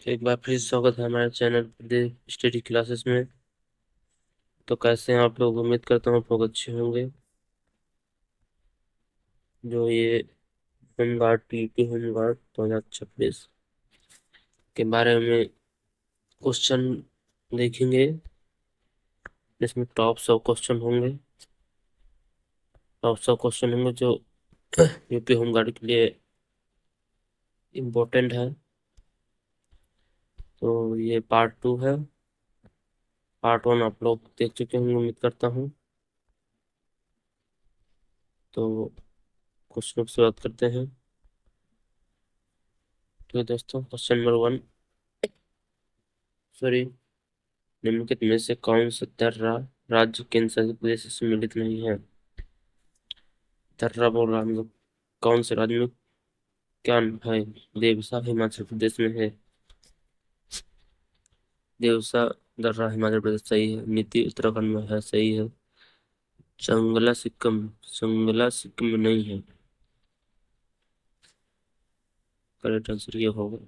तो एक बार फिर स्वागत है हमारे चैनल प्रदीप स्टडी क्लासेस में। तो कैसे हैं आप लोग? उम्मीद करता हूँ आप लोग अच्छे होंगे। जो ये होमगार्ड टीपी होमगार्ड 2026 के बारे में क्वेश्चन देखेंगे। इसमें टॉप 100 क्वेश्चन होंगे। टॉप 100 क्वेश्चन होंगे जो यूपी होमगार्ड के लिए इम्पोर्टेंट है। तो ये पार्ट 2 है। पार्ट 1 आप लोग देख चुके होंगे उम्मीद करता हूँ। तो क्वेश्चन की शुरुआत करते हैं। तो दोस्तों क्वेश्चन नंबर 1, सॉरी, निम्नलिखित में से कौन सा दर्रा राज्य केंद्र शासित प्रदेश से सम्मिलित नहीं है? दर्रा बोल रहा हम लोग कौन से राज्य में क्या है? देवसा हिमाचल प्रदेश में है। देवसा दर्रा हिमाचल प्रदेश सही है। नीति उत्तराखंड में है, सही है। चंगला सिक्किम में नहीं है। करेक्ट आंसर ये होगा।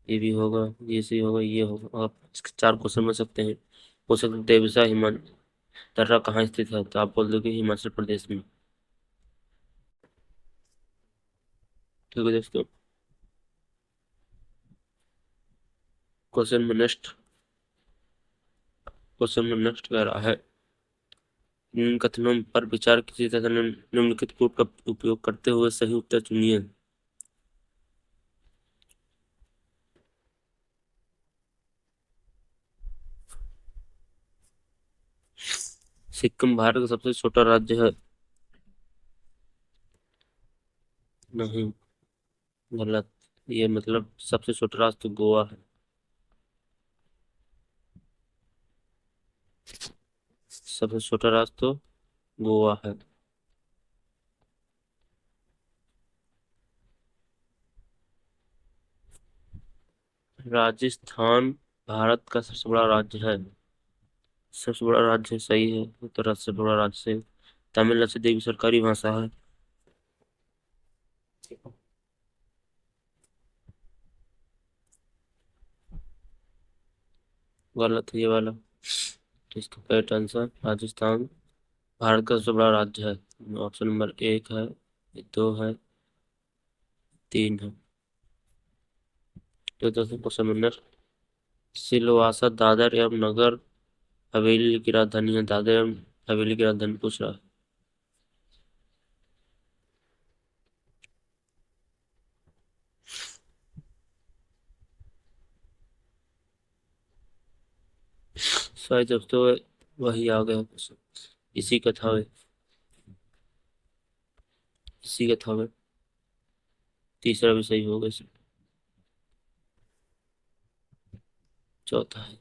ये भी होगा, ये सही होगा, ये होगा। आप इसके 4 क्वेश्चन बन सकते हैं। हो सकता है देवसा हिमाचल दर्रा कहाँ स्थित है, तो आप बोल दोगे हिमाचल प्रदेश में। ठीक है दोस्तों, क्वेश्चन में नेक्स्ट क्वेश्चन में नेक्स्ट कह रहा है, इन कथनों पर विचार कीजिए तथा निम्नलिखित कोड का उपयोग करते हुए सही उत्तर चुनिए। सिक्किम भारत का सबसे छोटा राज्य है। नहीं, गलत। ये मतलब सबसे छोटा राज्य तो गोवा है। सबसे छोटा राज्य तो गोवा है। राजस्थान भारत का सबसे बड़ा राज्य है। सबसे बड़ा राज्य सही है। उत्तर सबसे बड़ा राज्य से तमिलनाडु से देवी सरकारी भाषा है। गलत है ये वाला। तो इसका करेक्ट आंसर राजस्थान भारत का सबसे बड़ा राज्य है। ऑप्शन नंबर 1 है, 2 है, 3 है। तो दोस्तों क्वेश्चन नंबर, सिलवासा दादर एवं नगर हवेली की राजधानी है। दादर एवं हवेली की राजधानी पूछ रहा है। सही दोस्तों, वही आ गया क्वेश्चन। इसी का था वे, इसी का था वे। तीसरा भी सही होगा इसमें। चौथा है,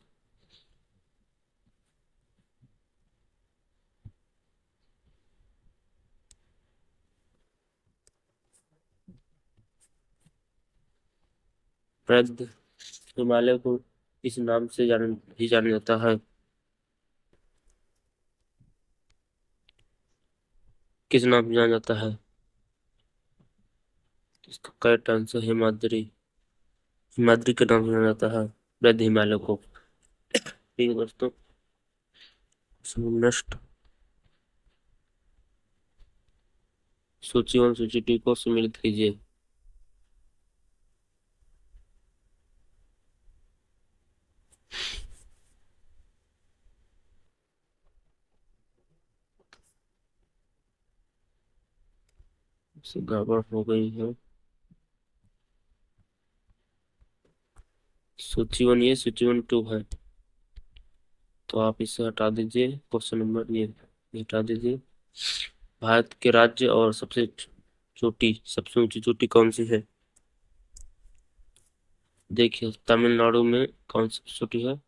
प्रद हिमालय को इस नाम से जाना जाता है। किस नाम से जाना जाता है? इसका करेक्ट आंसर हिमाद्री। हिमाद्री के नाम से जाना जाता है प्रद हिमालय को। ठीक है दोस्तों, नेक्स्ट, सूची 1 सूची 2 को सम्मिलित कीजिए। इससे गड़बड़ हो गई है। सूची 1 ये, सूची 1 2 है। तो आप इसे हटा दीजिए। क्वेश्चन नंबर ये हटा दीजिए। भारत के राज्य और सबसे ऊंची चोटी कौन सी है? देखिए तमिलनाडु में कौन सी चोटी है?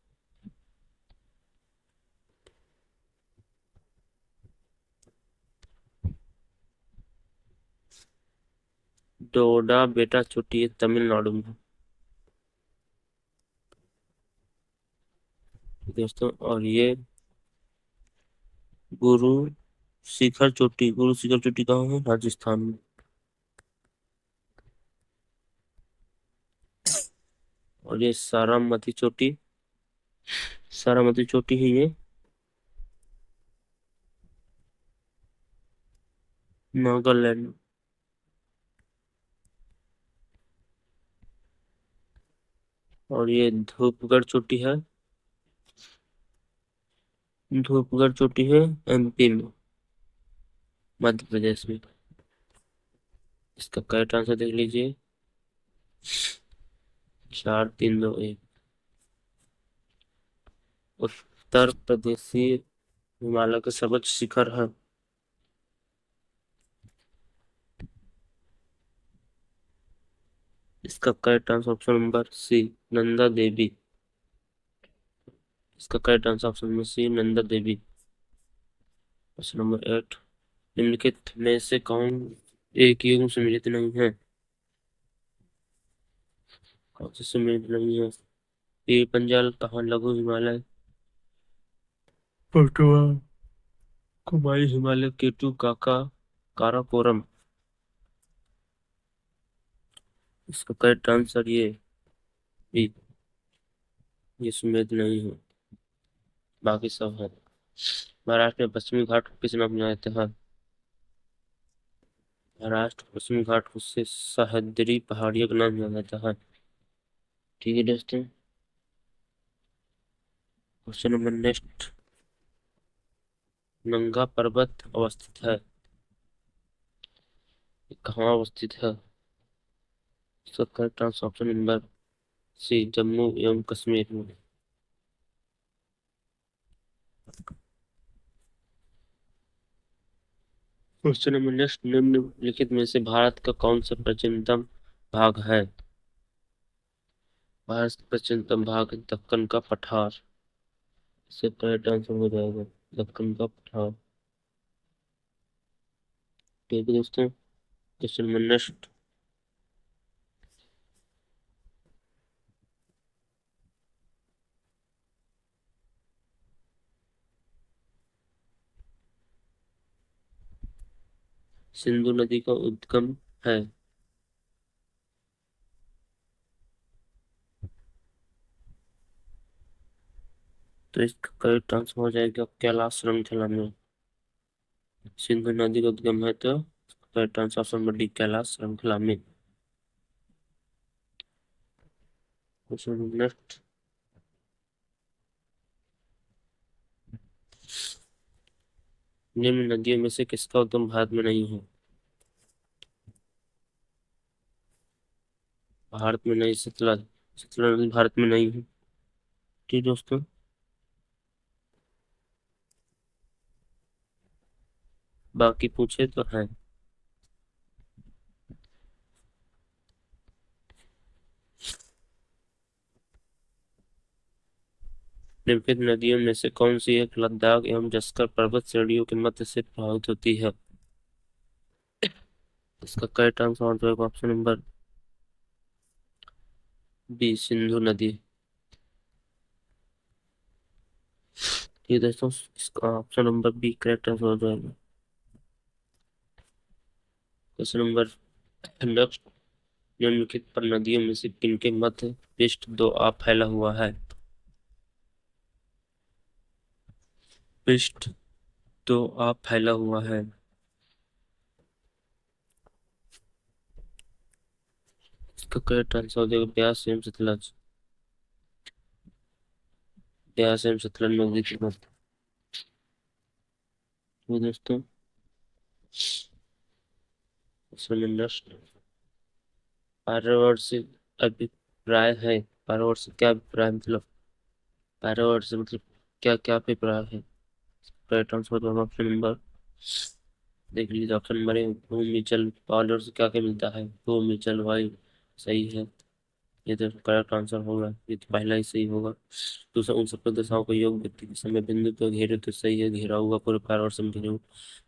डोडा बेटा चोटी है तमिलनाडु में। दोस्तों और ये गुरु गुरु शिखर चोटी कहाँ है? राजस्थान में। और ये सारामती चोटी, सारामती चोटी है ये नागालैंड। और ये धूपगढ़ चोटी है, धूपगढ़ चोटी है एमपी में, मध्य प्रदेश में। इसका करेक्ट आंसर देख लीजिए, 4 3 2 1। उत्तर प्रदेशी हिमालय का सर्वोच्च शिखर है। इसका correct answer option number C, Nanda Devi. इसका correct answer option number C, Nanda Devi. Question number 8, निम्नलिखित में से कौन एक युग्म से मिलित नहीं है? कौन से सम्मिलित नहीं है? पीर पंजाल, कहाँ लघु हिमालय, पटुआ, कुमाई हिमालय, केटू, काका, काराकोरम। इसका करेक्ट आंसर ये भी, ये सम्मिलित नहीं है, बाकी सब है। महाराष्ट्र में पश्चिमी घाट को किस नाम से जाते हैं? महाराष्ट्र पश्चिमी घाट को से सह्याद्री पहाड़ियों का नाम जाना जाता है। ठीक है दोस्तों, क्वेश्चन नंबर नेक्स्ट, नंगा पर्वत अवस्थित है, ये कहाँ अवस्थित है? इसका correct answer option number C, Jammu एवं कश्मीर में। क्वेश्चन नंबर नेक्स्ट, निम्नलिखित में से भारत का कौन सा प्राचीनतम भाग है? भारत का प्राचीनतम भाग है दक्कन का पठार। इससे करेक्ट आंसर हो जाएगा दक्कन का पठार। ठीक है दोस्तों, क्वेश्चन नंबर नेक्स्ट, सिंधु नदी का उद्गम है, तो इसका करेक्ट आंसर हो जाएगा कैलाश श्रृंखला में। सिंधु नदी का उद्गम है तो correct answer option number D, Kailash श्रृंखला में। क्वेश्चन नेक्स्ट, निम्न नदियों में से किसका उद्गम भारत में नहीं है? भारत में नहीं, सतलज, सतलज नदी भारत में नहीं है। ठीक दोस्तों, बाकी पूछे तो है। निम्नलिखित नदियों में से कौन सी एक लद्दाख एवं जस्कर पर्वत श्रेणियों के मध्य से प्रभावित होती है? इसका करेक्ट आंसर हो जाएगा ऑप्शन नंबर बी, सिंधु नदी। ठीक है दोस्तों, इसका option number B correct answer हो जाएगा। क्वेश्चन नंबर नेक्स्ट, निम्नलिखित पर नदियों में से किनके मध्य पृष्ठ दो आप फैला हुआ है? पृष्ठ दो आप फैला हुआ है। इसका करेक्ट आंसर हो जाएगा ब्यास एवं सतलज, ब्यास एवं सतलज नदी के मध्य। तो दोस्तों, क्वेश्चन नेक्स्ट, पारदर्शी अभिप्राय है, पारदर्शी क्या अभिप्राय मतलब, पारदर्शी मतलब क्या क्या अभिप्राय है? करेक्ट आंसर तो ऑप्शन नंबर देख लीजिए, ऑप्शन नंबर ए, भूमि जल, पाउडर से क्या क्या मिलता है? भूमि जल वायु। सही है, ये तो करेक्ट आंसर होगा, ये तो पहला ही सही होगा। दूसरा, उन सब दिशाओं को योग व्यक्ति के समय बिंदु पर घेरे तो सही है, घेरा हुआ पूरे पार से घेरे हुए।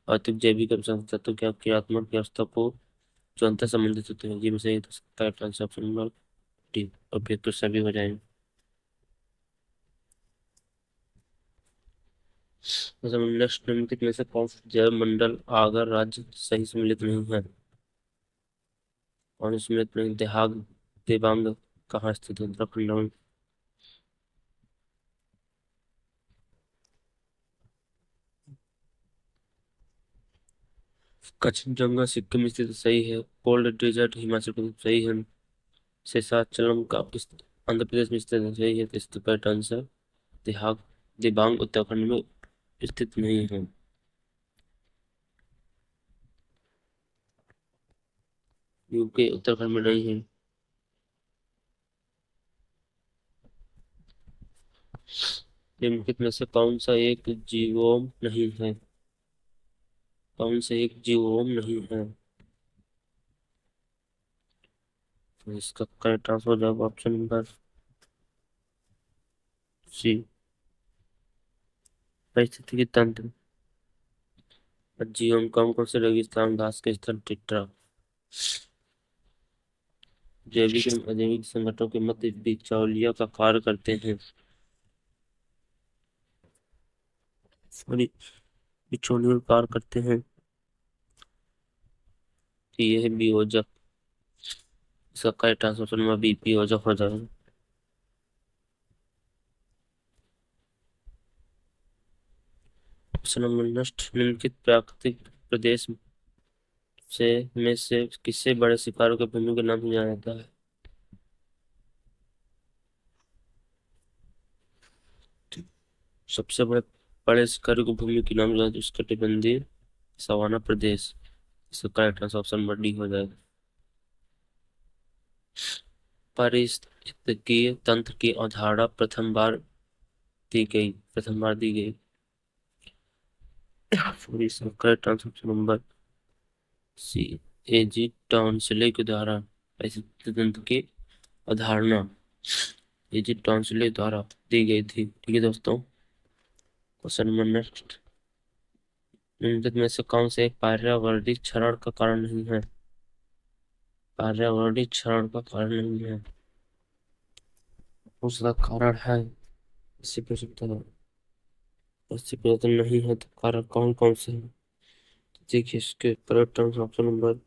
अतिक जैविक तत्व क्या क्रियात्मक व्यवस्था को जो अंतर संबंधित होते हैं, जिनमें से correct answer option number D, और फिर तो सभी हो जाएंगे। नेक्स्ट, निम्नलिखित में से कौन सा जैव मंडल आगर राज्य सही सम्मिलित नहीं है? और सम्मिलित नहीं, देहाग, देवांग, कहाँ स्थित है उत्तराखंड में? कंचनजंगा सिक्किम में स्थित है, सही है। कोल्ड डेजर्ट हिमाचल प्रदेश, सही है। शेषाचलम का आंध्र प्रदेश में स्थित है, सही है। तो इसका करेक्ट आंसर दिहाग दिबांग उत्तराखंड में स्थित नहीं है। यूके उत्तराखंड में नहीं है। निम्नलिखित में से कौन सा एक जीवोम नहीं है? कौन सा एक जीवोम नहीं है? तो इसका करेक्ट आंसर हो जाएगा ऑप्शन नंबर सी, पारिस्थितिकी तंत्र। और जीवोम कौन कौन से रेगिस्तान घास के स्थल टिट्रा। जैविक एवं अजैविक संगठनों के मध्य बिचौलिया का कार्य करते हैं। सॉरी, बिचौलिया का कार्य करते हैं। तो ये है वियोजक। इसका correct answer option number B, वियोजक हो जाएगा। ऑप्शन नंबर नेक्स्ट, निम्नलिखित प्राकृतिक प्रदेश में से किससे बड़े शिकारों के भूमि के नाम से जाना जाता है? सबसे बड़े बड़े शिकारों की भूमि के नाम जाना जाता है उष्णकटिबंधीय सवाना प्रदेश। इसका correct answer option number D हो जाएगा। पारिस्थितिकीय तंत्र की अवधारणा प्रथम बार दी गई। सॉरी, इसका correct answer option number C, A G Tansley के द्वारा पारिस्थितिकी तंत्र की अवधारणा एजी टॉन्सिले द्वारा दी गई थी। ठीक है दोस्तों, क्वेश्चन नंबर नेक्स्ट, निम्नलिखित में से कौन से एक पर्यावरणीय क्षरण का कारण नहीं है? पर्यावरणीय क्षरण का कारण नहीं है। उसका कारण है, इसी पे सकता है। इसी पे तो नहीं है, तो कारण कौन कौन से हैं? तो देखिए, इसके करेक्ट आंसर ऑप्शन नंबर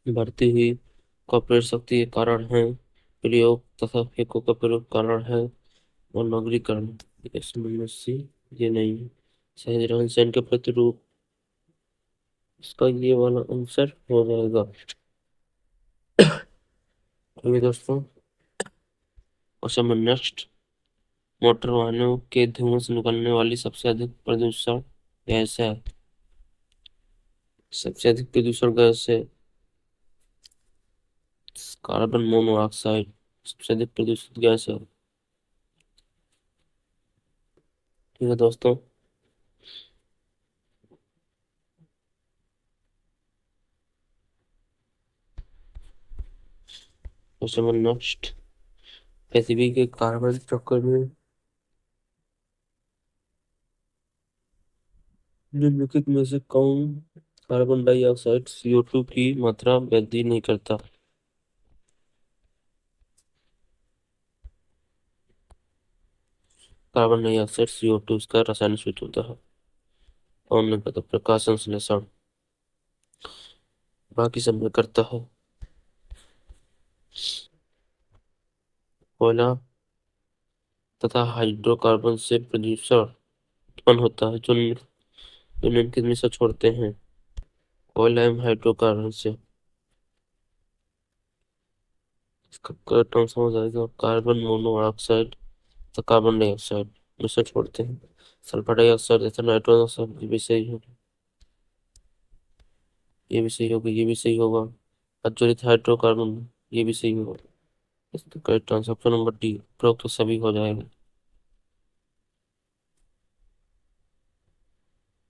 बढ़ती हुई कॉर्पोरेट शक्ति के कारण है, प्रयोग तथा फेंकों का प्रयोग कारण है, और नगरीकरण। इसमें से ये नहीं है। सही रहन सहन के प्रतिरूप, इसका ये वाला आंसर हो जाएगा। आगे दोस्तों, क्वेश्चन नंबर नेक्स्ट, मोटर वाहनों के धुएं से निकलने वाली सबसे अधिक प्रदूषण गैस है? सबसे अधिक प्रदूषण गैस है कार्बन मोनोऑक्साइड। सबसे अधिक प्रदूषित गैस है। ठीक है दोस्तों, क्वेश्चन नंबर नेक्स्ट, पृथ्वी के कार्बन चक्र में निम्नलिखित में से कौन कार्बन डाइऑक्साइड CO2 की मात्रा वृद्धि नहीं करता? कार्बन डाइऑक्साइड CO2 इसका रासायनिक सूत्र होता है। कौन नहीं करता? प्रकाश संश्लेषण, बाकी सब में करता है। कोयला तथा हाइड्रोकार्बन से प्रदूषण उत्पन्न होता है, जो निम्नलिखित में से छोड़ते हैं। कोयला एवं हाइड्रोकार्बन से, इसका करेक्ट आंसर हो जाएगा कार्बन मोनोऑक्साइड तो कार्बन डाइऑक्साइड में से छोड़ते हैं। सल्फर डाइऑक्साइड तथा नाइट्रोजन ऑक्साइड, ये भी सही होगा। ये भी सही होगा, ये भी सही होगा। प्रज्वलित हाइड्रोकार्बन, ये भी सही होगा। इसका correct answer option number D, उपरोक्त तो सभी हो जाएगा।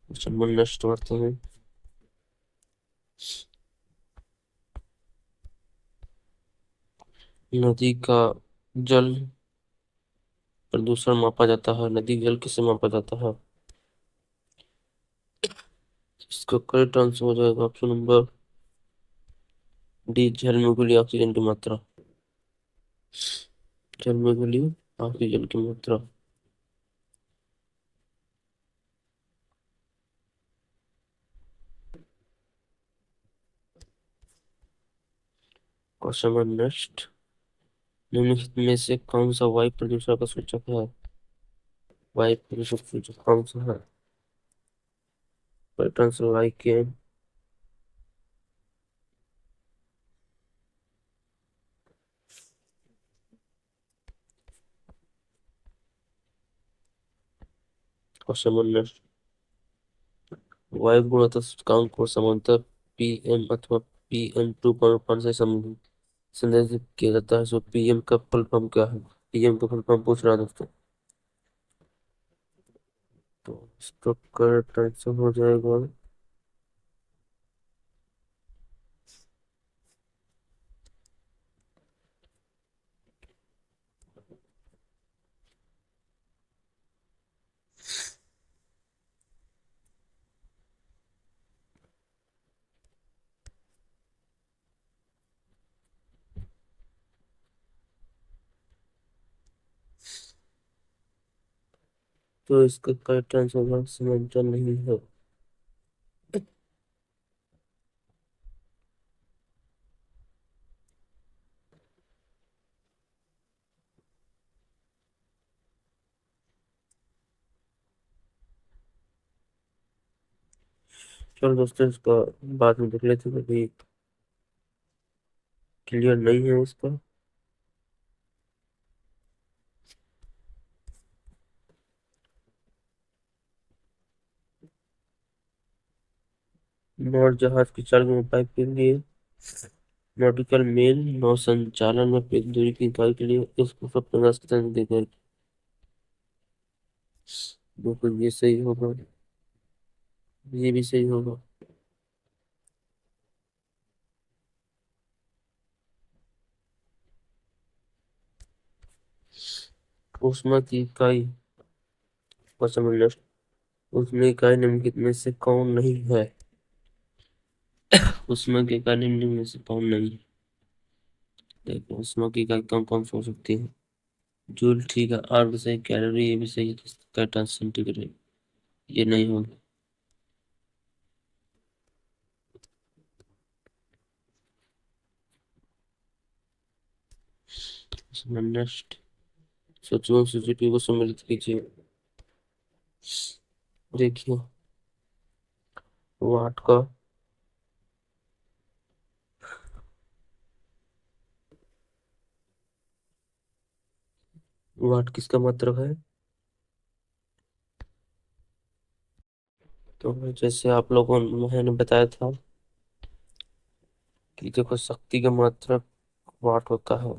क्वेश्चन नंबर नेक्स्ट बढ़ते हैं। नदी का जल प्रदूषण मापा जाता है, नदी जल किसे मापा जाता है? इसका करेक्ट आंसर हो जाएगा ऑप्शन नंबर डी, जल में घुली ऑक्सीजन की मात्रा। जल में घुली ऑक्सीजन की मात्रा। क्वेश्चन नंबर नेक्स्ट, निम्नलिखित में से कौन सा वायु प्रदूषण का सूचक है? वायु प्रदूषण का सूचक कौन सा है? पैटर्न से वायु के और समन्वय। वायु गुणवत्ता सूचकांक को सामान्यतः पीएम अथवा PM2.5 से संदर्भित किया जाता है। सो पीएम का फुल फॉर्म क्या है? पीएम का फुल फॉर्म पूछ रहा है दोस्तों। तो इसका करेक्ट आंसर हो जाएगा तो इसका करेक्ट आंसर होगा समंजस नहीं है। चलो दोस्तों इसका बाद में देख लेते हैं, अभी क्लियर नहीं है इसका। नौर जहाज की चाल में पाइप के लिए नॉटिकल मेल नौ संचालन में प्रति दूरी की इकाई के लिए इसको सब 50 की तरह देगा। बिल्कुल ये सही होगा, ये भी सही होगा। ऊष्मा की इकाई और समझना। ऊष्मा की इकाई निम्नलिखित में से कौन नहीं है? ऊष्मा की इकाई निम्नलिखित में से कौन नहीं है? देखो ऊष्मा की इकाई कौन कौन सी हो सकती है? जूल ठीक है, आर्ग सही, कैलोरी ये भी सही है, कैल्विन सेंटीग्रेड ये नहीं होगा। नेक्स्ट सोचो सूची को सम्मिलित कीजिए। देखिए वाट का वाट किसका मात्रक है? तो जैसे आप लोगों मैंने बताया था कि देखो शक्ति का मात्रक वाट होता है।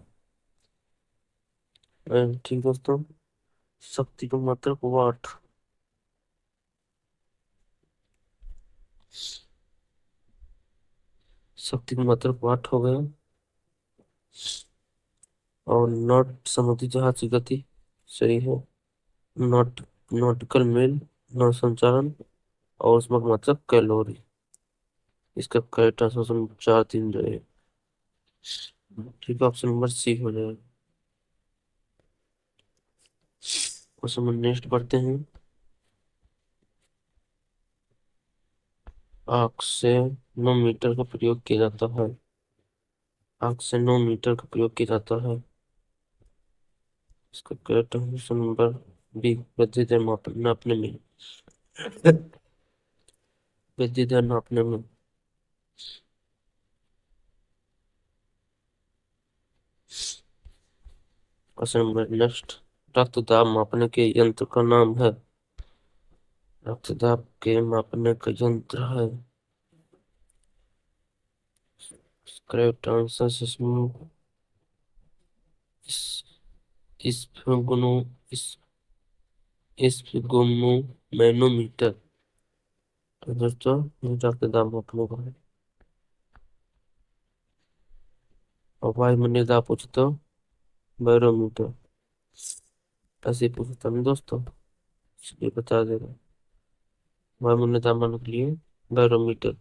ठीक दोस्तों, शक्ति का मात्रक वाट। शक्ति का मात्रक वाट हो गया। और नॉट समुद्री जहाज की गति सही है। नॉट नॉटिकल मील नौ संचालन और उसमें मतलब कैलोरी। इसका करेक्ट आंसर 4 3 रहे। ठीक है, ऑप्शन नंबर सी हो जाएगा। क्वेश्चन नंबर नेक्स्ट पढ़ते हैं। आग से 9 मीटर का प्रयोग किया जाता है। आग से 9 मीटर का प्रयोग किया जाता है। इसका करेक्ट आंसर नंबर बी, वृद्धि दर नापने में। वृद्धि दर नापने में। Question number next. रक्तदाब मापने के यंत्र का नाम है। रक्तदाब के मापने का यंत्र है। करेक्ट आंसर इस स्फिगुनो इस स्फिगुनो मैनोमीटर। तो दोस्तों रक्तदाब मापने का है। और वायुमंडलीय दाब पूछे तो बैरोमीटर। ऐसे ही पूछता नहीं दोस्तों, इसलिए बता दे रहा हूँ। वायुमंडलीय दाब मापने के लिए बैरोमीटर।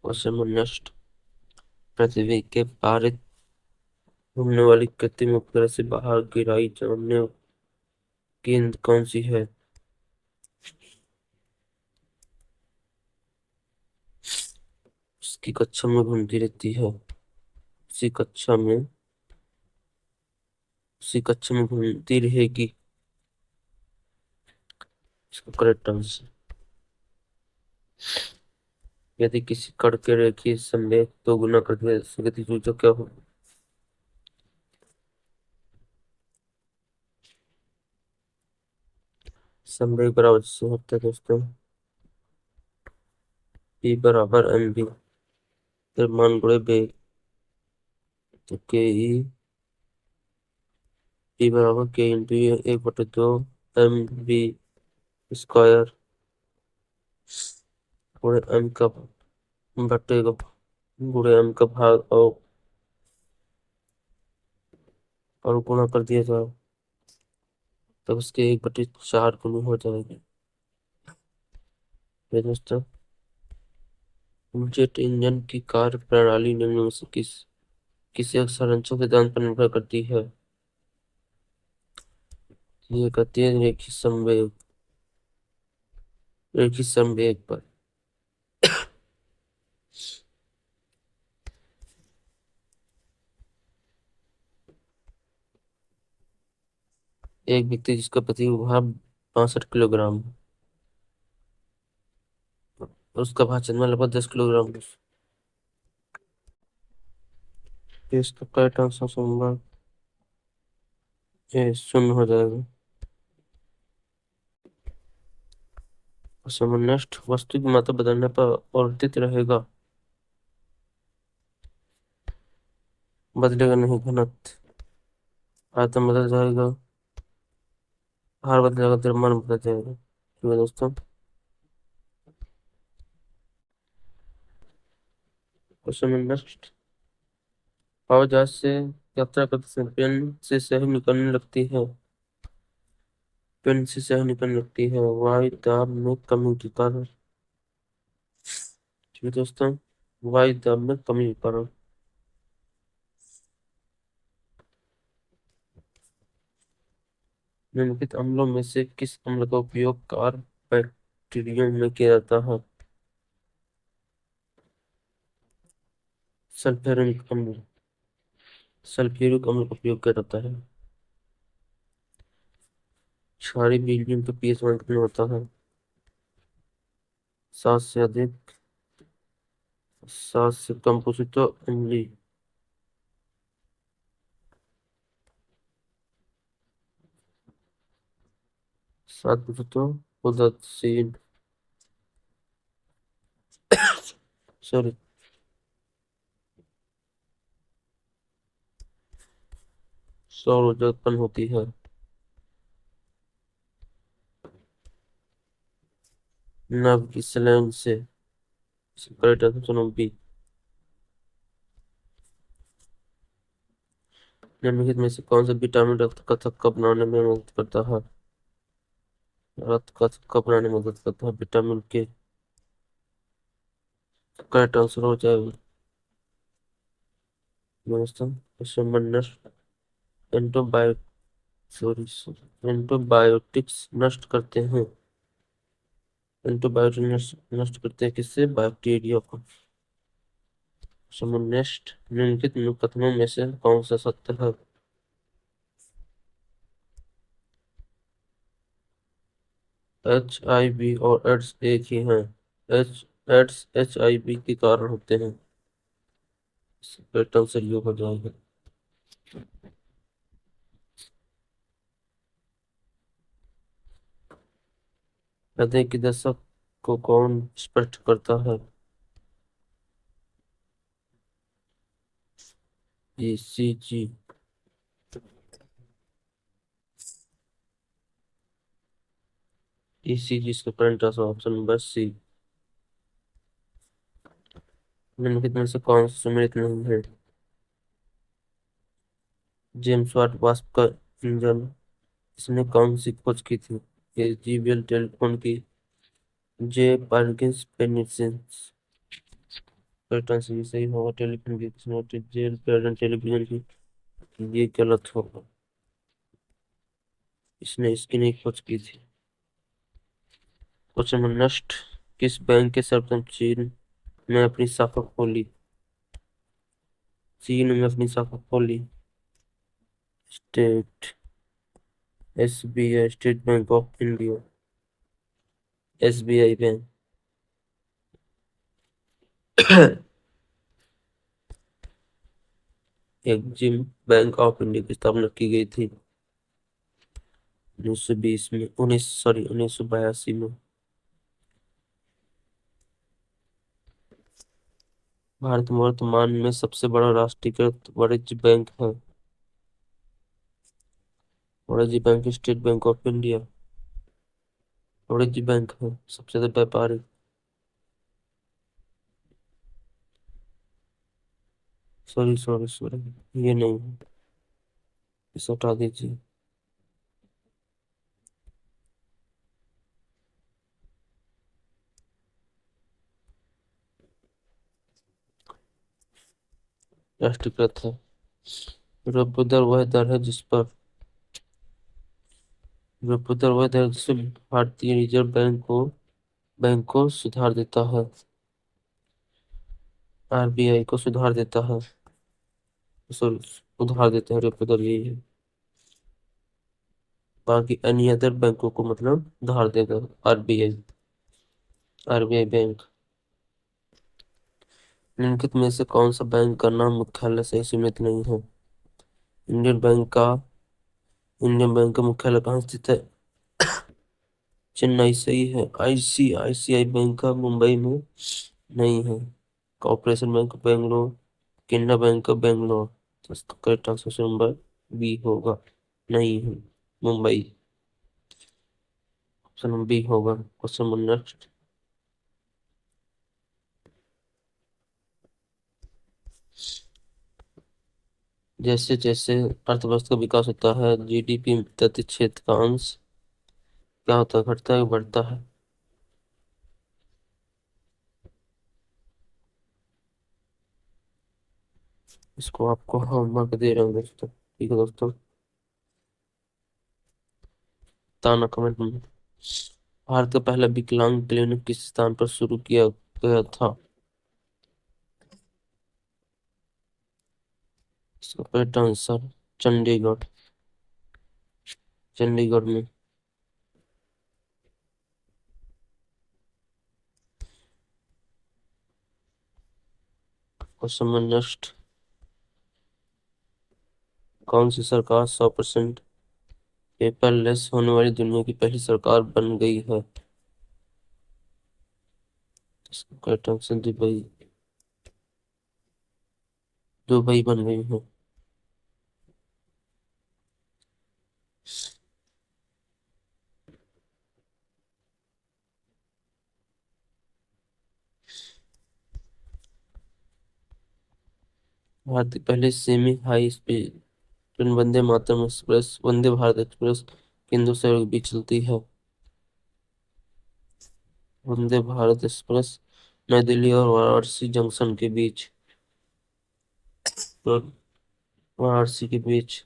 Question number next. पृथ्वी के पारित घूमने वाली कृत्रिम उपग्रह से बाहर गिराई जाने गेंद कौन सी है? उसकी कक्षा में घूमती रहती है। उसी कक्षा में उसी कक्षा में घूमती रहेगी। इसका करेक्ट आंसर। यदि किसी कण के रेखीय संवेग तो गुना करके गति सूचक क्या हो? संवेग बराबर से होता है दोस्तों, p बराबर mv, द्रव्यमान गुणे वेग। तो के ई p बराबर k इंटू 1/2 mv स्क्वायर गुणे m का बटेगा गुणे m का भाग और गुणा कर दिया जाए, तब उसके 1/4 गुनी हो जाएगी। ये दोस्तों, जेट इंजन की कार्य प्रणाली निम्न में से किसी संरचना सिद्धांत पर निर्भर करती है? ये कहती है रेखी संवेग पर। एक व्यक्ति जिसका प्रतिभार 65 किलोग्राम है, और उसका भार चंद्रमा लगभग 10 किलोग्राम है। तो इसका करेक्ट आंसर होगा ये शून्य हो जाएगा। समन्वयस्थ वस्तु की मात्रा बदलने पर परिवर्तित रहेगा, बदलेगा नहीं। घनत्व, आयतन बदल जाएगा, भार बदल जाएगा, द्रव्यमान बदल जाएगा। ठीक है दोस्तों, समन्वयस्थ हवाई जहाज से यात्रा करते समय पेन से स्याही निकलने लगती है। पेन से स्याही निकलने लगती है वायु दाब में कमी के कारण। ठीक है दोस्तों, वायु दाब में कमी के कारण। निम्नलिखित अम्लों में से किस अम्ल का उपयोग कार बैक्टीरियम में किया जाता है? सल्फ्यूरिक अम्ल। सल्फ्यूरिक अम्ल का उपयोग किया जाता है। क्षारीय बीज का पीएच मान कितना होता है? 7 से अधिक, 7 से कम पूछे तो अम्लीय। 7 पूछे तो उदासीन। सॉरी। सौर ऊर्जा उत्पन्न होती है नभ की स्लैंग से। Correct answer B. निम्नलिखित में से कौन सा विटामिन रक्त का थक्का बनाने में मदद करता है? रक्त का थक्का बनाने में मदद करता है विटामिन के। करेक्ट आंसर हो जाएगा दोस्तों समन्वय। एंटीबायो सॉरी एंटीबायोटिक्स नष्ट करते हैं। एंटीबायोटिक नष्ट करते हैं किससे? बैक्टीरिया को। समन्वय निम्नलिखित कथनों में से कौन सा सत्य है? HIV और एड्स एक ही हैं। एड्स HIV के कारण होते हैं। पेटर्न से योग हो जाएगा। हृदय की दशा को कौन स्पष्ट करता है? ECG। ECG इसका करंट ऑप्शन नंबर सी। निम्नलिखित में से कौन सा सम्मिलित नहीं है? जेम्स वाट वास्प का इंजन, इसने कौन सी खोज की थी? ये जीबीएल टेलीफोन की, जे पार्किंस पेनिसिस। पैटर्न से सही होगा। टेलीफोन की किस्मत जेल पैटर्न टेलीविजन की, ये गलत होगा। इसने इसकी नहीं खोज की थी। क्वेश्चन नंबर नेक्स्ट, किस बैंक के सर्वप्रथम चीन में अपनी शाखा खोली। चीन में अपनी शाखा खोली। State. SBI, State Bank of India. SBI bank. Exim Bank of India की स्थापना की गई थी 1920 में, 1982 में। भारत में वर्तमान में सबसे बड़ा राष्ट्रीयकृत वाणिज्य बैंक है। वाणिज्य bank state Bank of India. वाणिज्य बैंक है सबसे ज्यादा व्यापारिक। सॉरी सॉरी सॉरी, ये नहीं है, इसे हटा दीजिए। राष्ट्रीयकृत है। रेपो दर वह दर है जिस पर रेपो दर वह दर जिससे भारतीय रिजर्व बैंक को सुधार देता है। RBI को सुधार देता है। सॉरी, उधार देते हैं, रेपो दर यही है। बाकी एनी अदर बैंकों को मतलब उधार देगा। RBI। RBI bank. निम्नलिखित में से कौन सा बैंक का नाम मुख्यालय से सीमित नहीं है? इंडियन बैंक का इंडियन बैंक का मुख्यालय कहाँ स्थित है? चेन्नई। सही है। ICICI बैंक का मुंबई में नहीं है। Corporation bank Bangalore. Canara bank का बेंगलोर। तो इसका करेक्ट आंसर नंबर बी होगा। नहीं है, मुंबई। ऑप्शन नंबर बी होगा। Question number next. जैसे जैसे अर्थव्यवस्था का विकास होता है, GDP प्रति क्षेत्र का अंश क्या होता है? घटता है, बढ़ता है? इसको आपको होमवर्क दे रहे हैं दोस्तों, ठीक है दोस्तों? ताना कमेंट में। भारत का पहला विकलांग क्लिनिक किस स्थान पर शुरू किया गया था? इसका करेक्ट आंसर चंडीगढ़। चंडीगढ़ में। Question number next. कौन सी सरकार 100% पेपरलेस होने वाली दुनिया की पहली सरकार बन गई है? इसका करेक्ट आंसर दुबई। दुबई बन गई है। भारत की पहले semi high speed train Vande Bharat express किन दो शहरों के बीच चलती है? वंदे भारत एक्सप्रेस नई दिल्ली और वाराणसी जंक्शन के बीच। तो वाराणसी के बीच।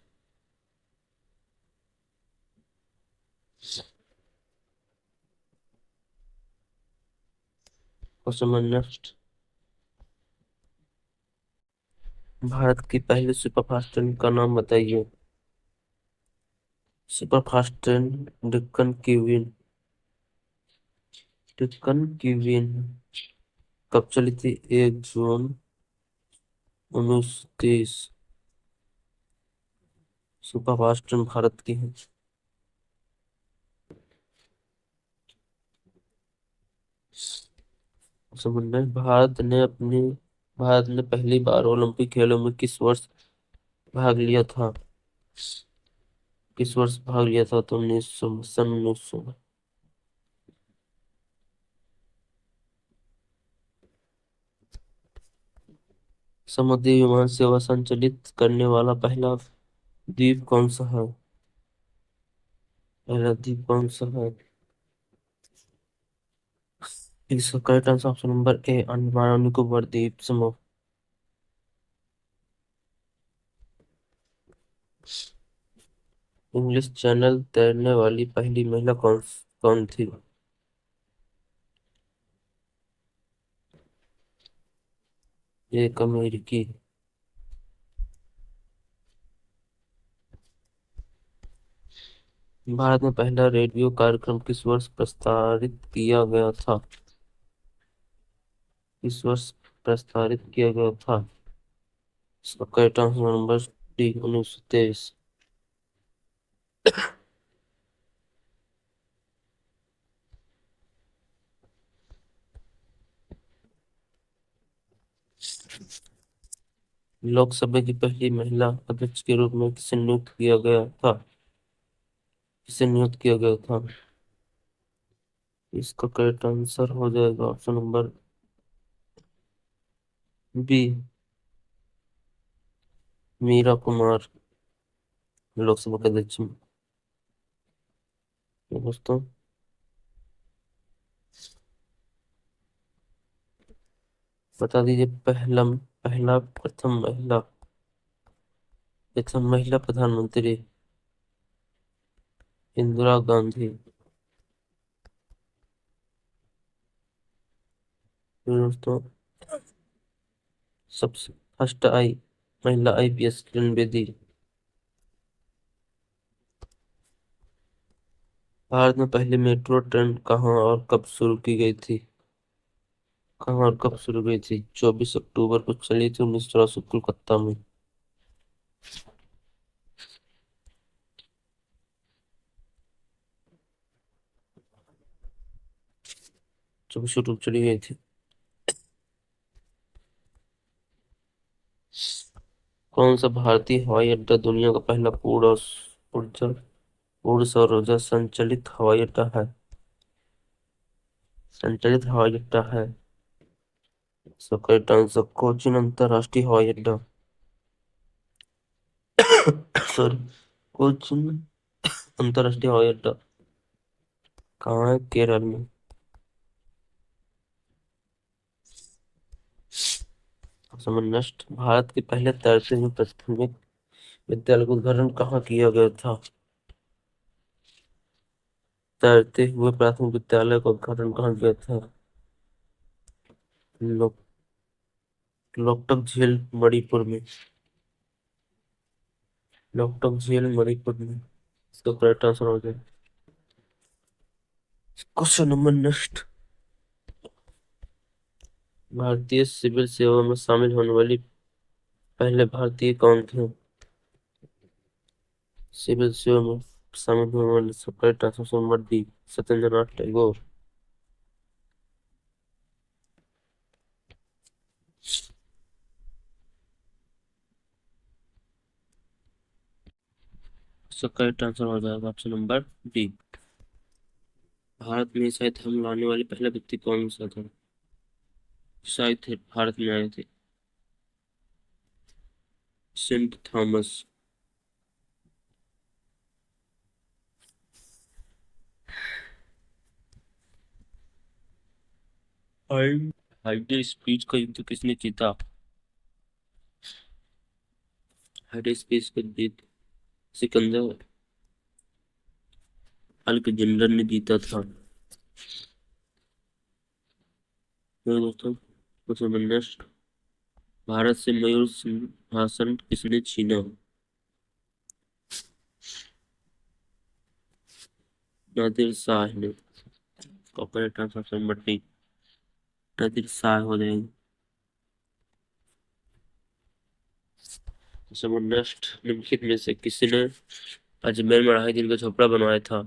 Question number next. भारत की पहली सुपरफास्ट ट्रेन का नाम बताइए। Superfast train Deccan Queen. Deccan Queen कब चली थी? 1 जून 1930। सुपरफास्ट ट्रेन भारत की है। समझना है। भारत ने पहली बार ओलंपिक खेलों में किस वर्ष भाग लिया था? किस वर्ष भाग लिया था? तो 1900 में। समुद्री विमान सेवा संचालित करने वाला पहला द्वीप कौन सा है? पहला द्वीप कौन सा है? इसका करेक्ट आंसर ऑप्शन नंबर ए, अंडमान और निकोबार द्वीप समूह। इंग्लिश चैनल तैरने वाली पहली महिला कौन कौन थी? एक अमेरिकी। भारत में पहला रेडियो कार्यक्रम किस वर्ष प्रसारित किया गया था? किस वर्ष प्रसारित किया गया था? इसका correct answer number D, 1923। Lok Sabha की पहली महिला अध्यक्ष के रूप में किसे नियुक्त किया गया था? किसे नियुक्त किया गया था? इसका करेक्ट आंसर हो जाएगा option number B, Meera Kumar, Lok Sabha के अध्यक्ष। दोस्तों, बता दीजिए, पहला पहला प्रथम महिला प्रधानमंत्री इंदिरा गांधी। फिर दोस्तों, सबसे फर्स्ट महिला आईपीएस किरण बेदी। भारत में पहली मेट्रो ट्रेन कहाँ और कब शुरू की गई थी? कहाँ और कब शुरू हुई थी? 24 अक्टूबर को चली थी, 1984, कोलकाता में। 24 अक्टूबर चली गई थी। कौन सा भारतीय हवाई अड्डा दुनिया का पहला ऊर्जा पूर्ण सौर ऊर्जा संचालित हवाई अड्डा है? संचालित हवाई अड्डा है। इसका करेक्ट आंसर कोचीन अंतरराष्ट्रीय हवाई अड्डा। सॉरी, कोचीन अंतरराष्ट्रीय हवाई अड्डा कहाँ है? केरल में। समझ नष्ट। भारत के पहले तैरते हुए प्राथमिक विद्यालय का उद्घाटन कहाँ किया गया था? तैरते हुए प्राथमिक विद्यालय का उद्घाटन कहाँ किया था? लोक लोकटक झील, मणिपुर में। लोकटक झील, मणिपुर में। इसका करेक्ट आंसर हो गया। Question number next. भारतीय सिविल सेवा में शामिल होने वाली पहले भारतीय कौन थे? सिविल सेवा में शामिल होने वाले correct answer number D, Satyendranath Tagore. इसका करेक्ट आंसर हो जाएगा ऑप्शन नंबर डी। भारत में ईसाई धर्म लाने वाले पहले व्यक्ति कौन सा था? ईसाई थे, भारत में आए थे। Saint Thomas. हाई हाइडे स्पीच का युद्ध किसने जीता? हाइडे स्पीच का युद्ध सिकंदर अलेक्जेंडर ने जीता था। तो दोस्तों, क्वेश्चन नंबर नेक्स्ट। भारत से मयूर सिंहासन किसने छीना? नादिर शाह ने। Correct answer number D, Nadir Shah हो जाएगा। Question number next. निम्नलिखित में से किसने अजमेर में 2.5 दिन का झोपड़ा बनवाया था?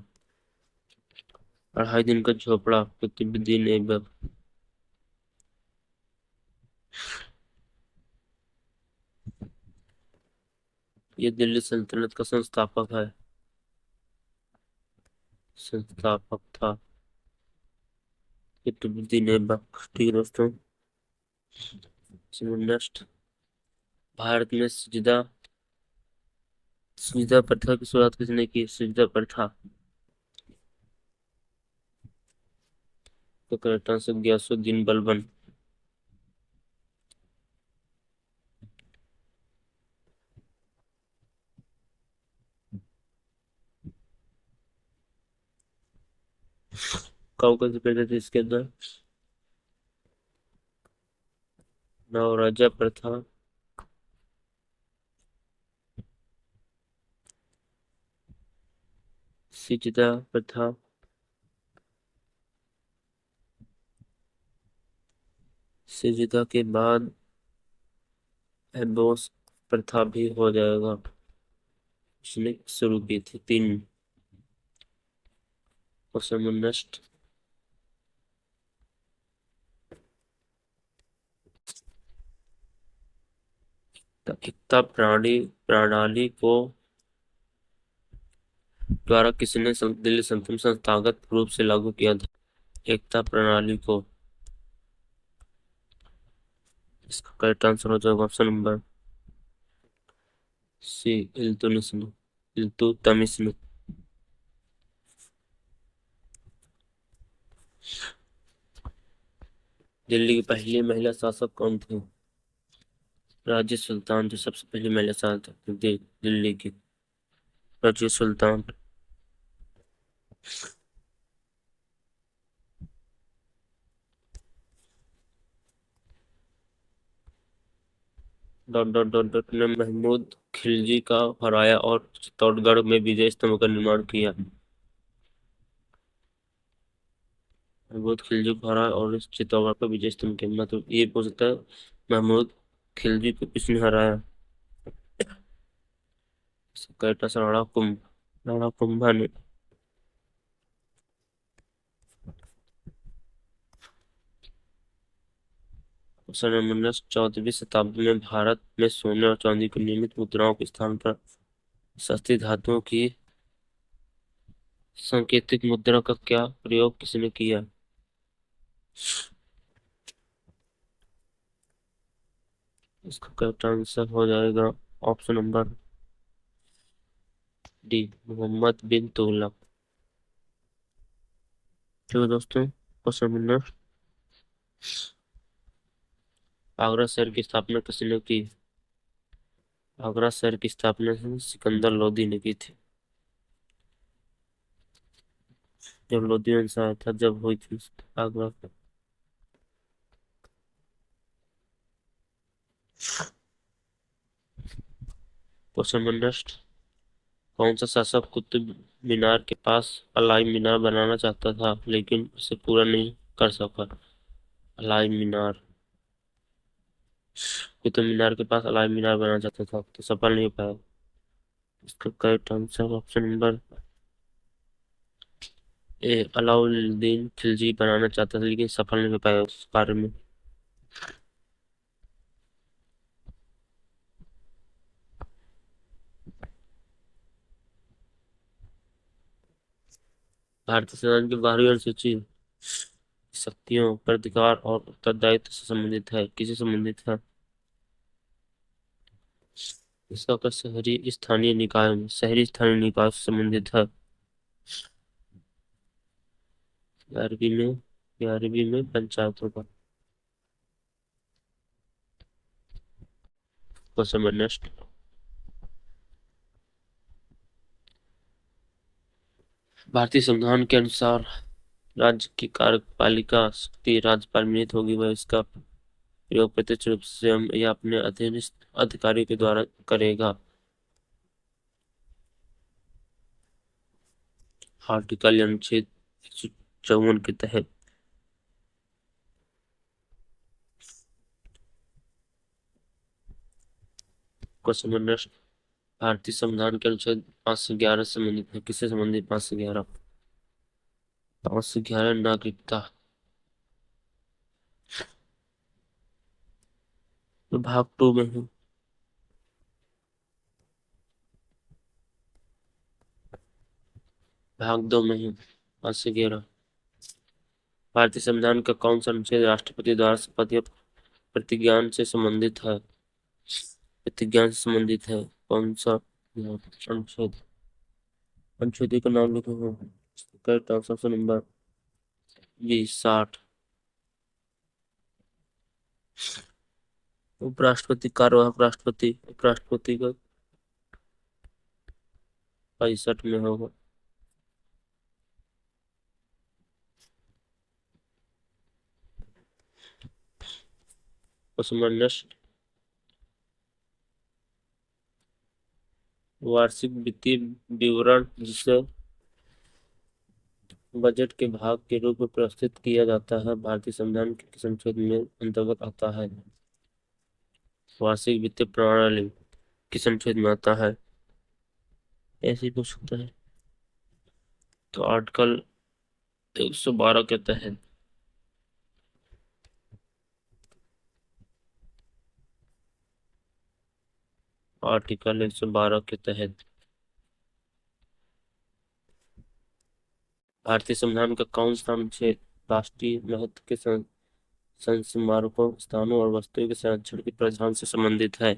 2.5 दिन का झोपड़ा कुतुबुद्दीन ऐबक। ये दिल्ली सल्तनत का संस्थापक है। संस्थापक था कुतुबुद्दीन ऐबक। ठीक है दोस्तों, नेक्स्ट। भारत में सजदा प्रथा की शुरुआत किसने की? सजदा प्रथा। तो करेक्ट आंसर गयासुद्दीन बलबन। कौन कौन से पेड़ थे इसके अंदर? नवराजा प्रथा, सिजदा प्रथा, सिजदा के बाद एबोस प्रथा भी हो जाएगा। उसने शुरू की थी तीन। Question next. एकता प्रणाली को द्वारा किसने दिल्ली सल्तनत संस्थागत रूप से लागू किया था? एकता प्रणाली को, इसका करेक्ट आंसर हो जाएगा option number C, Iltutmish. Delhi की पहली महिला शासक कौन थी? राजी सुल्तान जो सबसे पहली महिला शासक थी दिल्ली की, राजी सुल्तान। डॉट डॉट डॉट डॉट ने महमूद खिलजी का हराया और चित्तौड़गढ़ में विजय स्तंभ का निर्माण किया। महमूद खिलजी को हराया और इस चित्तौड़गढ़ पर विजय स्तंभ के, मतलब ये पूछ सकता है महमूद खिलजी को किसने हराया? कैटा से राणा कुंभा ने। सन 14वीं शताब्दी में भारत में सोने और चांदी की नियमित मुद्राओं के स्थान पर सस्ती धातुओं की सांकेतिक मुद्रा का क्या प्रयोग किसने किया? इसका करेक्ट आंसर हो जाएगा ऑप्शन नंबर डी, मोहम्मद बिन तुगलक। ठीक है दोस्तों, क्वेश्चन नंबर। आगरा शहर की स्थापना किसने की? आगरा शहर की स्थापना सिकंदर लोदी ने की थी। जब लोदी वंश आया था, जब हुई थी आगरा। Question number. कौन सा शासक कुतुब मीनार के पास अलाई मीनार बनाना चाहता था लेकिन उसे पूरा नहीं कर सका? अलाई मीनार, कुतुब मीनार के पास अलाई मीनार बनाना चाहता था तो सफल नहीं हो पाया। इसका correct answer option number A, Alauddin Khilji बनाना चाहता था लेकिन सफल नहीं हो पाया उस कार्य में। भारतीय संविधान की 12वीं अनुसूची शक्तियों पर अधिकार और उत्तरदायित्व से संबंधित है, किसे संबंधित है? इसका उत्तर शहरी स्थानीय निकाय से संबंधित है। 11वीं में पंचायतों का। Question number next. भारतीय संविधान के अनुसार राज्य की कार्यपालिका शक्ति राज्यपाल में निहित होगी, वह इसका प्रयोग प्रत्यक्ष रूप से स्वयं या अपने अधीनस्थ अधिकारी के द्वारा करेगा। आर्टिकल या अनुच्छेद 154 के तहत। Question number next. भारतीय संविधान के अनुच्छेद 511 से संबंधित है, किससे संबंधित? 511, 511 नागरिकता। तो भाग 2 में है। भाग 2 में है 511। भारतीय संविधान का कौन सा अनुच्छेद राष्ट्रपति द्वारा शपथ या प्रतिज्ञान से संबंधित है? प्रतिज्ञान से संबंधित है। कौन सा अनुच्छेद? अनुच्छेद का नाम लिखो। Correct answer number B, 60। उपराष्ट्रपति, कार्यवाहक राष्ट्रपति, उपराष्ट्रपति का 65 में होगा। असमंजस वार्षिक वित्तीय विवरण, जिसे बजट के भाग के रूप में प्रस्तुत किया जाता है, भारतीय संविधान के संशोधन में अंतर्गत आता है। वार्षिक वित्तीय प्रणाली किस संशोधन में आता है, ऐसे ही पूछ सकता है। तो आर्टिकल 112 के तहत। आर्टिकल 112 के तहत भारतीय संविधान का कौन सा अनुच्छेद राष्ट्रीय महत्व के संस्मारकों, स्थानों और वस्तुओं के संरक्षण के प्रावधान से संबंधित है?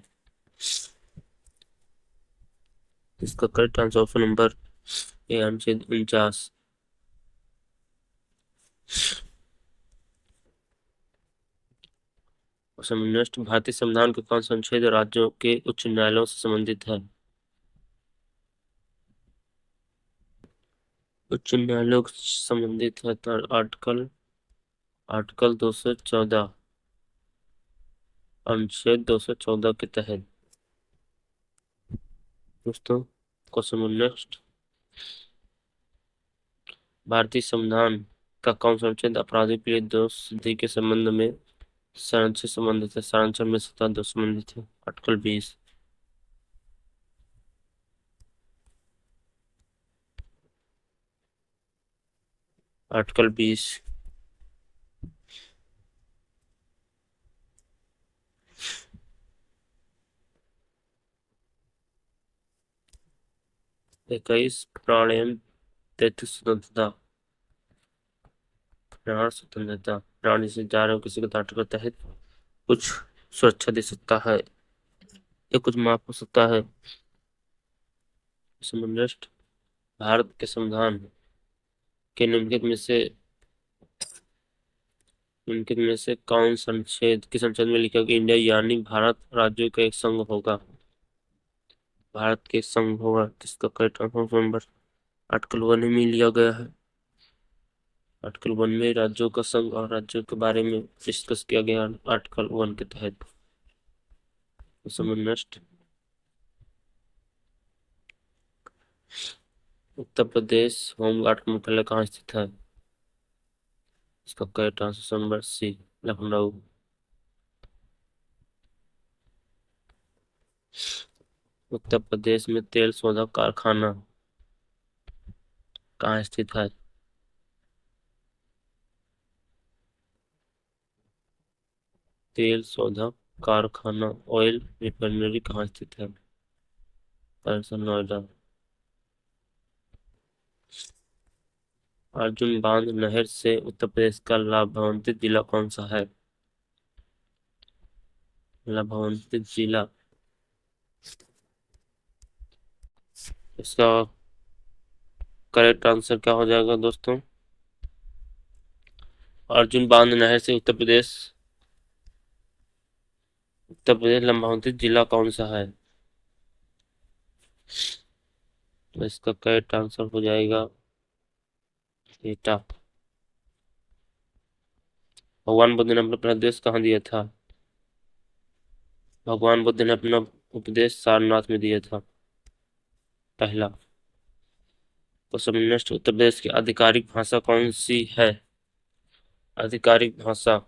इसका करेक्ट आंसर ऑप्शन नंबर ए, अनुच्छेद 49। नेक्स्ट, भारतीय संविधान का कौन सा अनुच्छेद राज्यों के उच्च न्यायालयों से संबंधित है? उच्च न्यायालयों से संबंधित है तो आर्टिकल आर्टिकल 214, अनुच्छेद 214 के तहत। दोस्तों, क्वेश्चन नेक्स्ट, भारतीय संविधान का कौन सा अनुच्छेद अपराधियों के लिए दोष सिद्धि के संबंध में संरक्षण संबंधित है, संरक्षण में सत्ता दोष संबंधित है? आर्टिकल 20। आर्टिकल 20। 21, प्राण एवं 33, स्वतंत्रता। प्राण स्वतंत्रता, प्राणी से जा रहे हो किसी को आर्टिकल के तहत कुछ सुरक्षा दे सकता है या कुछ माफ हो सकता है। समंजस, भारत के संविधान के निम्नलिखित में से कौन संच्छेद किस अनुच्छेद में लिखा कि इंडिया यानी भारत राज्यों का एक संघ होगा? भारत के संघ होगा, जिसका करेक्ट आंसर नंबर आर्टिकल 1 में लिया गया है। आर्टिकल 1 में राज्यों का संघ और राज्यों के बारे में डिस्कस किया गया आर्टिकल 1 के तहत। समझ। उत्तर प्रदेश होमगार्ड का मुख्यालय कहाँ स्थित है? इसका correct answer number C, Lucknow. Uttar Pradesh में तेल शोधक कारखाना कहाँ स्थित है? तेल शोधक कारखाना, ऑयल रिफाइनरी कहाँ स्थित है? नोएडा। अर्जुन बांध नहर से उत्तर प्रदेश का लाभान्वित जिला कौन सा है? लाभान्वित जिला, इसका करेक्ट आंसर क्या हो जाएगा दोस्तों? अर्जुन बांध नहर से उत्तर प्रदेश लाभान्वित जिला कौन सा है? तो इसका करेक्ट आंसर हो जाएगा एटा। भगवान बुद्ध ने अपना उपदेश कहाँ दिया था? भगवान बुद्ध ने अपना उपदेश सारनाथ में दिया था, पहला। क्वेश्चन नेक्स्ट, उत्तर प्रदेश की आधिकारिक भाषा कौन सी है? आधिकारिक भाषा,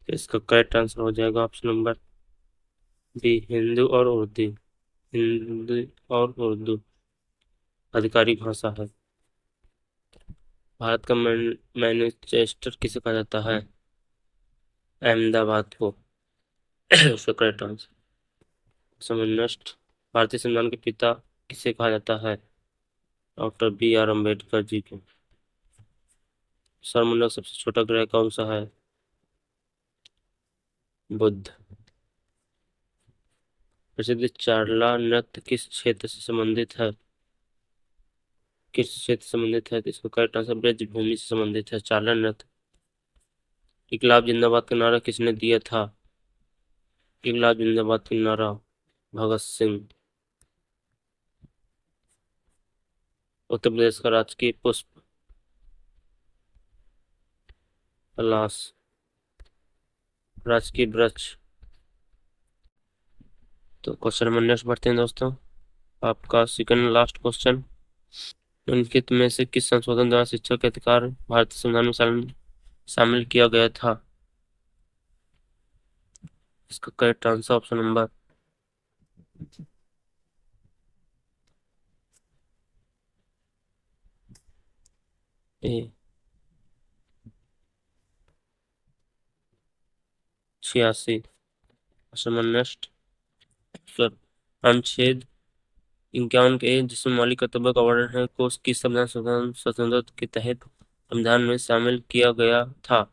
तो इसका करेक्ट आंसर हो जाएगा ऑप्शन नंबर बी, हिंदू और उर्दू। हिंदी और उर्दू आधिकारिक भाषा है। भारत का मैनचेस्टर किसे कहा जाता है? अहमदाबाद को। उसका करेक्ट आंसर। समन्वयस्ट, भारतीय संविधान के पिता किसे कहा जाता है? Doctor B are Ambedkar ji को। सौरमंडल का सबसे छोटा ग्रह कौन सा है? बुध। प्रसिद्ध चारला नृत्य किस क्षेत्र से संबंधित है? किस क्षेत्र से संबंधित है? तो इसका करेक्ट आंसर ब्रजभूमि से संबंधित है, चारला नृत्य। इनकलाब जिंदाबाद का नारा किसने दिया था? इनकलाब जिंदाबाद का नारा भगत सिंह। उत्तर प्रदेश का राजकीय पुष्प पलाश। राजकीय वृक्ष। तो क्वेश्चन नंबर नेक्स्ट बढ़ते हैं दोस्तों। आपका सेकंड लास्ट क्वेश्चन। निम्नलिखित में से किस संशोधन द्वारा शिक्षा के अधिकार भारतीय संविधान में शामिल किया गया था? इसका करेक्ट आंसर ऑप्शन नंबर ए 86। Question number next sir. अनुच्छेद 51 के जिसमें मौलिक कर्तव्यों का वर्णन है को किस संविधान संशोधन के तहत संविधान में शामिल किया गया था?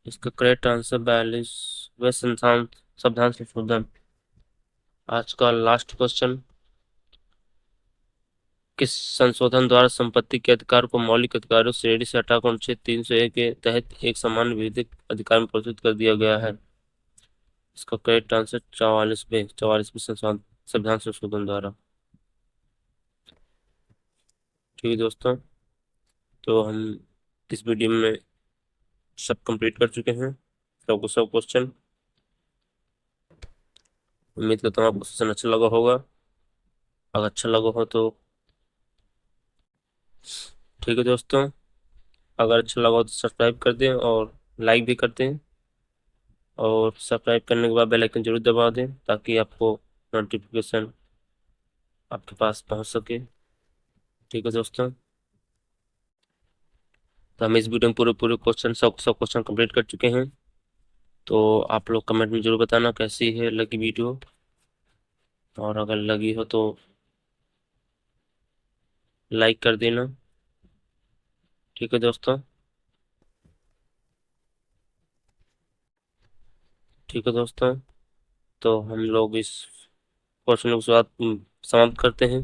इसका करेक्ट आंसर 42वें संविधान संशोधन। आज का लास्ट क्वेश्चन। किस संशोधन द्वारा संपत्ति के अधिकार को मौलिक अधिकारों श्रेणी से हटाकर अनुच्छेद 301 के तहत एक समान विधिक अधिकार में परिवर्तित कर दिया गया है? इसका करेक्ट आंसर 44वें संविधान संशोधन द्वारा। ठीक है दोस्तों, तो हम इस वीडियो में सब कंप्लीट कर चुके हैं, सब क्वेश्चन। उम्मीद करता हूँ आपको सेशन अच्छा लगा होगा। अगर अच्छा लगा हो तो ठीक है दोस्तों, अगर अच्छा लगा हो तो सब्सक्राइब कर दें और लाइक भी कर दें, और सब्सक्राइब करने के बाद बेल आइकन जरूर दबा दें ताकि आपको नोटिफिकेशन आपके पास पहुंच सके। ठीक है दोस्तों, तो हम इस वीडियो में पूरे पूरे क्वेश्चन सब क्वेश्चन कंप्लीट कर चुके हैं। तो आप लोग कमेंट में जरूर बताना कैसी है लगी वीडियो, और अगर लगी हो तो लाइक कर देना। ठीक है दोस्तों, ठीक है दोस्तों, तो हम लोग इस क्वेश्चन के साथ समाप्त करते हैं।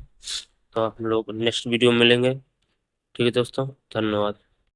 तो आप लोग नेक्स्ट वीडियो में मिलेंगे। ठीक है दोस्तों, धन्यवाद।